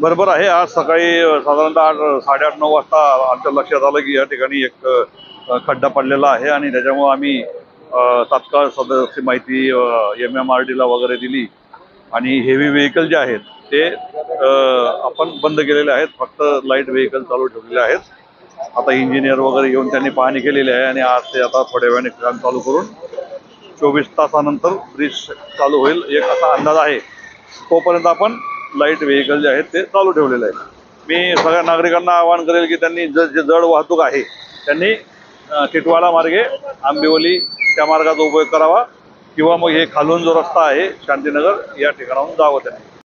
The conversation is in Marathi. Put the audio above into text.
बरोबर आहे. आज सकाळी साधारणतः 8:30-9 वाजता आमच्या लक्षात आलं की या ठिकाणी एक खड्डा पडलेला आहे आणि त्याच्यामुळे आम्ही तात्काळ सदरची माहिती MMRDला वगैरे दिली आणि हेवी व्हेकल जे आहेत ते आपण बंद केलेले आहेत. फक्त लाईट व्हेकल चालू ठेवलेले आहेत. आता इंजिनियर वगैरे येऊन त्यांनी पाहणी केलेली आहे आणि आज ते आता थोड्या वेळाने काम चालू करून 24 तासानंतर ब्रिज चालू होईल एक असा अंदाज आहे. तोपर्यंत आपण लाईट व्हेकल जे आहेत ते चालू ठेवलेले आहे. मी सगळ्या नागरिकांना आवाहन करेल की त्यांनी जे जड वाहतूक आहे त्यांनी टिटवाळा मार्गे आंबिवली त्या मार्गाचा उपयोग करावा किंवा मग हे खालून जो रस्ता आहे शांतीनगर या ठिकाणाहून जावं त्यांनी.